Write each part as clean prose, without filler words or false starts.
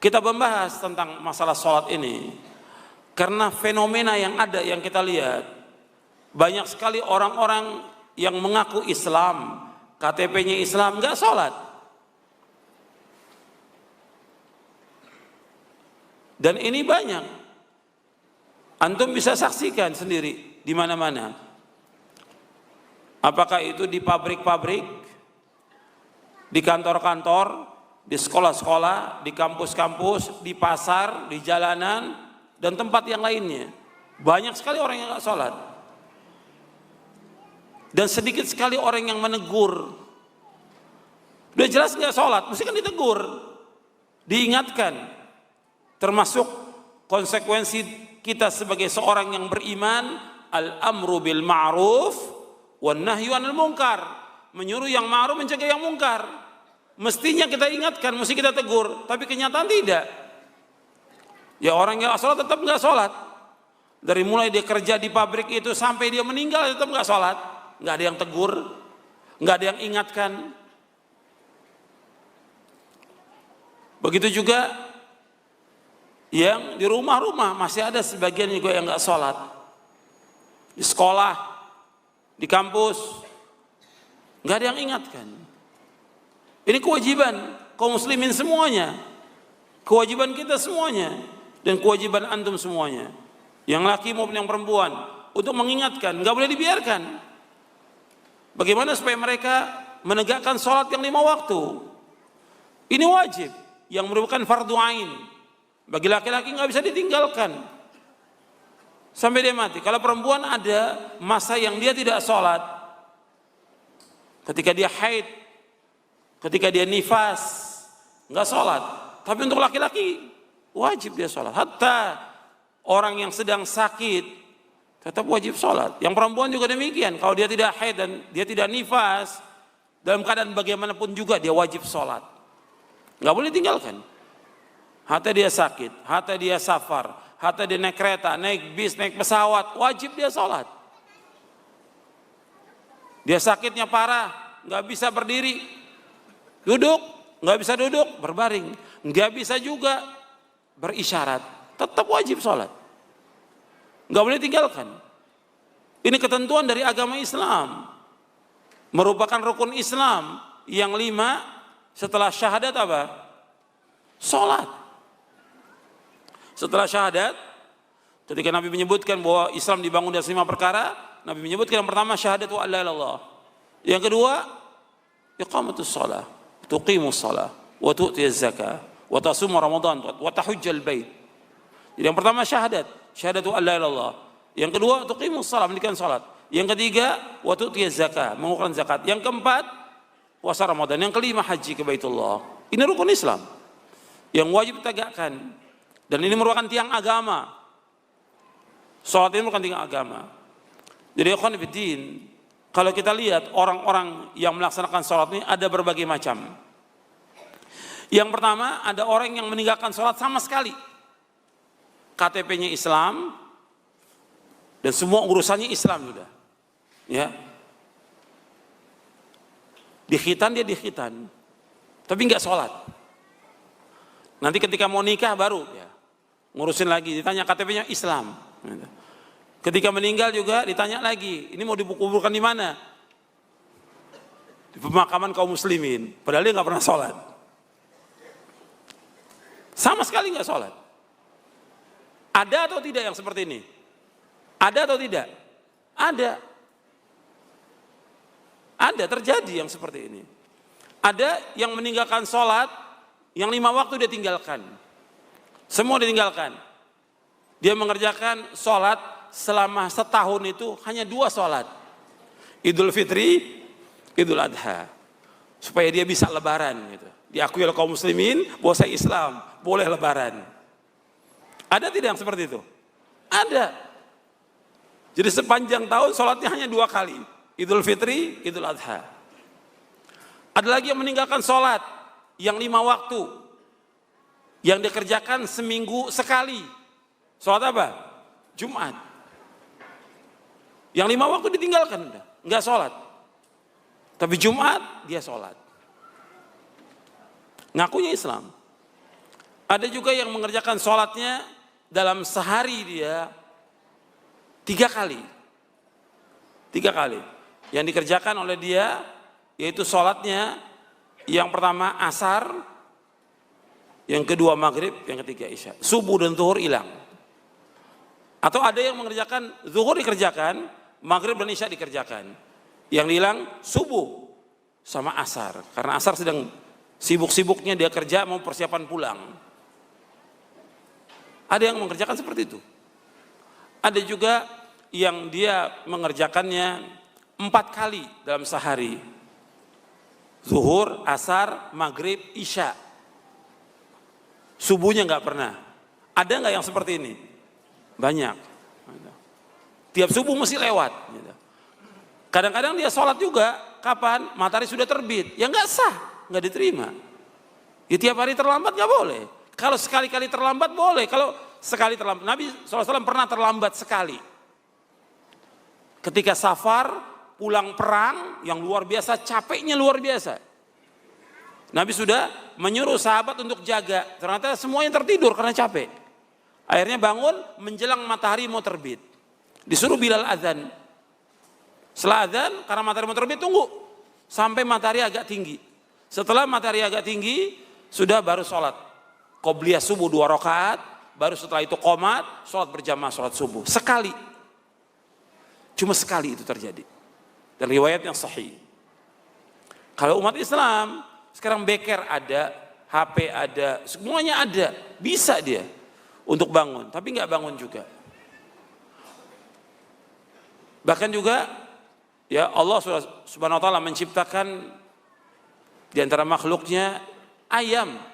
Kita membahas tentang masalah sholat ini karena fenomena yang ada, yang kita lihat, banyak sekali orang-orang yang mengaku Islam, KTP-nya Islam, nggak sholat. Dan ini banyak. Antum bisa saksikan sendiri di mana-mana. Apakah itu di pabrik-pabrik, di kantor-kantor, di sekolah-sekolah, di kampus-kampus, di pasar, di jalanan, dan tempat yang lainnya. Banyak sekali orang yang nggak sholat. Dan sedikit sekali orang yang menegur. Udah jelas nggak sholat, mesti kan ditegur, diingatkan. Termasuk konsekuensi kita sebagai seorang yang beriman, al-amru bil ma'ruf wan nahyu 'anil munkar, menyuruh yang ma'ruf, mencegah yang mungkar. Mestinya kita ingatkan, mesti kita tegur, tapi kenyataan tidak. Ya orang yang sholat tetap nggak sholat. Dari mulai dia kerja di pabrik itu sampai dia meninggal tetap nggak sholat. Nggak ada yang tegur, nggak ada yang ingatkan. Begitu juga yang di rumah-rumah masih ada sebagian juga yang nggak sholat. Di sekolah, di kampus, nggak ada yang ingatkan. Ini kewajiban kaum muslimin semuanya, kewajiban kita semuanya, dan kewajiban antum semuanya, yang laki maupun yang perempuan, untuk mengingatkan, nggak boleh dibiarkan. Bagaimana supaya mereka menegakkan sholat yang 5 waktu? Ini wajib, yang merupakan fardu ain. Bagi laki-laki nggak bisa ditinggalkan sampai dia mati. Kalau perempuan ada masa yang dia tidak sholat, ketika dia haid, ketika dia nifas, nggak sholat. Tapi untuk laki-laki wajib dia sholat. Hatta orang yang sedang sakit tetap wajib sholat. Yang perempuan juga demikian. Kalau dia tidak haid dan dia tidak nifas, dalam keadaan bagaimanapun juga dia wajib sholat. Nggak boleh tinggalkan. Hatta dia sakit, hatta dia safar, hatta dia naik kereta, naik bis, naik pesawat, wajib dia sholat. Dia sakitnya parah, nggak bisa berdiri, duduk, nggak bisa duduk, berbaring, nggak bisa juga berisyarat, tetap wajib sholat, nggak boleh tinggalkan. Ini ketentuan dari agama Islam, merupakan rukun Islam yang 5 setelah syahadat apa? Sholat. Setelah syahadat, ketika Nabi menyebutkan bahwa Islam dibangun dari 5 perkara, Nabi menyebutkan yang pertama syahadatu an la ilaha illallah. Yang kedua, iqamatus shalah, tuqimus shalah, wa tu'tiyaz zakah, wa tasum ramadan, wa tahujjal bait. Jadi yang pertama syahadat, syahadatu an la ilaha illallah. Yang kedua, tuqimus shalah, mendirikan salat. Yang ketiga, wa tu'tiyaz zakah, mengeluarkan zakat. Yang keempat, puasa Ramadan. Yang kelima, haji ke Baitullah. Ini rukun Islam yang wajib ditegakkan. Dan ini merupakan tiang agama. Salat ini merupakan tiang agama. Jadi ikhwan fillah, kalau kita lihat orang-orang yang melaksanakan salat ini ada berbagai macam. Yang pertama, ada orang yang meninggalkan salat sama sekali. KTP-nya Islam dan semua urusannya Islam sudah. Ya. Dikhitan dia dikhitan. Tapi enggak salat. Nanti ketika mau nikah baru ya ngurusin lagi, ditanya KTP-nya Islam. Ketika meninggal juga ditanya lagi, ini mau dikuburkan di mana? Di pemakaman kaum muslimin. Padahal dia nggak pernah sholat. Sama sekali nggak sholat. Ada atau tidak yang seperti ini? Ada atau tidak? Ada. Ada, terjadi yang seperti ini. Ada yang meninggalkan sholat, yang 5 waktu dia tinggalkan. Semua ditinggalkan. Dia mengerjakan sholat selama setahun itu hanya 2 sholat. Idul Fitri, Idul Adha. Supaya dia bisa lebaran. Gitu. Diakui oleh kaum muslimin bahwa saya Islam, boleh lebaran. Ada tidak yang seperti itu? Ada. Jadi sepanjang tahun sholatnya hanya 2 kali. Idul Fitri, Idul Adha. Ada lagi yang meninggalkan sholat yang 5 waktu. Yang dikerjakan seminggu sekali. Sholat apa? Jumat. Yang 5 waktu ditinggalkan, enggak sholat. Tapi Jumat dia sholat. Ngakunya Islam. Ada juga yang mengerjakan sholatnya dalam sehari dia 3 kali. 3 kali. Yang dikerjakan oleh dia yaitu sholatnya yang pertama asar, yang kedua maghrib, yang ketiga isya. Subuh dan zuhur hilang. Atau ada yang mengerjakan zuhur dikerjakan, maghrib dan isya dikerjakan. Yang hilang subuh sama asar. Karena asar sedang sibuk-sibuknya dia kerja mau persiapan pulang. Ada yang mengerjakan seperti itu. Ada juga yang dia mengerjakannya 4 kali dalam sehari. Zuhur, asar, maghrib, isya. Subuhnya nggak pernah. Ada nggak yang seperti ini? Banyak. Tiap subuh mesti lewat. Kadang-kadang dia sholat juga. Kapan? Matahari sudah terbit. Ya nggak sah, nggak diterima. Ya tiap hari terlambat nggak boleh. Kalau sekali-kali terlambat boleh. Kalau sekali terlambat, Nabi SAW pernah terlambat sekali. Ketika safar, pulang perang yang luar biasa, capeknya luar biasa. Nabi sudah menyuruh sahabat untuk jaga. Ternyata semuanya tertidur karena capek. Akhirnya bangun menjelang matahari mau terbit. Disuruh Bilal azan. Setelah azan, karena matahari mau terbit, tunggu sampai matahari agak tinggi. Setelah matahari agak tinggi, sudah baru sholat. Qobliyah subuh 2 rakaat, baru setelah itu qomat, sholat berjamaah sholat subuh. Sekali. Cuma sekali itu terjadi. Dan riwayat yang sahih. Kalau umat Islam, sekarang beker ada, HP ada, semuanya ada. Bisa dia untuk bangun, tapi nggak bangun juga. Bahkan juga, ya Allah Subhanahu Wa Taala menciptakan di antara makhluknya ayam.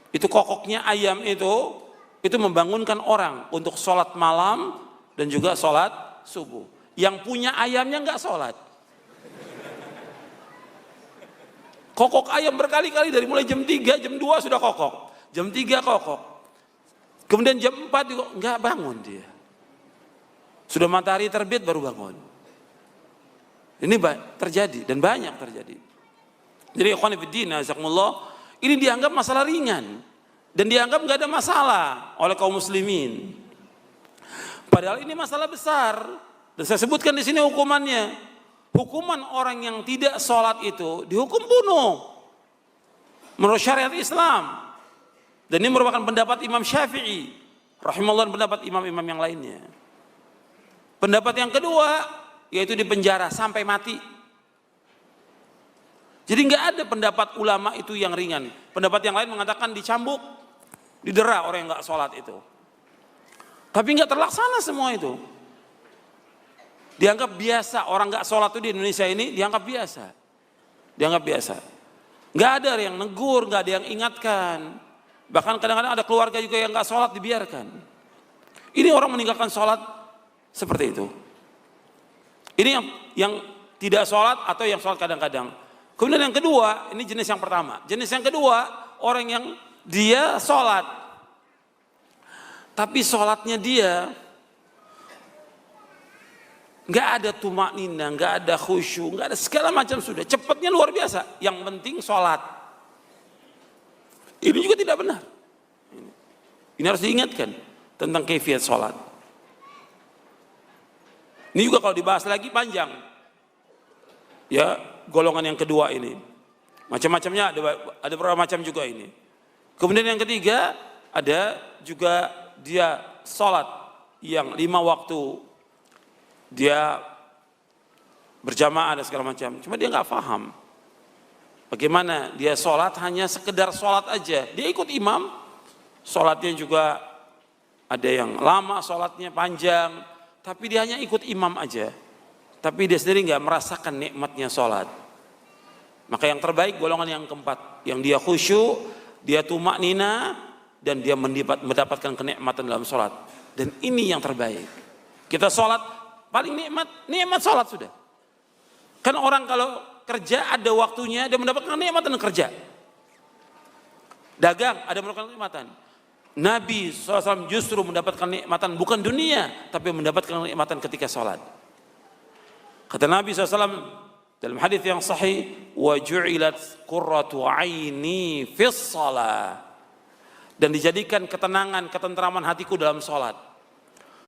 Itu kokoknya ayam itu membangunkan orang untuk sholat malam dan juga sholat subuh. Yang punya ayamnya nggak sholat. Kokok ayam berkali-kali dari mulai jam 3, jam 2 sudah kokok. Jam 3 kokok. Kemudian jam 4 juga nggak bangun dia. Sudah matahari terbit baru bangun. Ini terjadi dan banyak terjadi. Jadi ikhwan fillah, jazakumullah, ini dianggap masalah ringan dan dianggap nggak ada masalah oleh kaum muslimin. Padahal ini masalah besar dan saya sebutkan di sini hukumannya. Hukuman orang yang tidak sholat itu dihukum bunuh menurut syariat Islam. Dan ini merupakan pendapat Imam Syafi'i, rahimahullah, dan pendapat imam-imam yang lainnya. Pendapat yang kedua yaitu dipenjara sampai mati. Jadi nggak ada pendapat ulama itu yang ringan. Pendapat yang lain mengatakan dicambuk, didera orang yang nggak sholat itu. Tapi nggak terlaksana semua itu. Dianggap biasa, orang nggak sholat itu di Indonesia ini dianggap biasa. Dianggap biasa. Nggak ada yang negur, nggak ada yang ingatkan. Bahkan kadang-kadang ada keluarga juga yang nggak sholat dibiarkan. Ini orang meninggalkan sholat seperti itu. Ini yang tidak sholat atau yang sholat kadang-kadang. Kemudian yang kedua, ini jenis yang pertama. Jenis yang kedua, orang yang dia sholat. Tapi sholatnya dia nggak ada tumaknina, nggak ada khusyuk, nggak ada segala macam sudah. Cepatnya luar biasa. Yang penting sholat. Ini juga tidak benar. Ini harus diingatkan tentang kaifiyat sholat. Ini juga kalau dibahas lagi panjang. Ya, golongan yang kedua ini. Macam-macamnya ada beberapa macam juga ini. Kemudian yang ketiga, ada juga dia sholat yang 5 waktu. Dia berjamaah dan segala macam. Cuma dia nggak paham. Bagaimana dia sholat hanya sekedar sholat aja. Dia ikut imam, sholatnya juga ada yang lama, sholatnya panjang. Tapi dia hanya ikut imam aja. Tapi dia sendiri nggak merasakan nikmatnya sholat. Maka yang terbaik golongan yang keempat, yang dia khusyuk, dia tumaknina, dan dia mendapatkan kenikmatan dalam sholat. Dan ini yang terbaik. Kita sholat paling nikmat sholat sudah. Kan orang kalau kerja ada waktunya, dia mendapatkan kenikmatan kerja. Dagang ada mendapatkan kenikmatan. Nabi SAW justru mendapatkan kenikmatan bukan dunia, tapi mendapatkan kenikmatan ketika sholat. Kata Nabi SAW dalam hadis yang sahih, wa ju'ilat qurratu aini fis shalah. dan dijadikan ketenangan, ketentraman hatiku dalam sholat.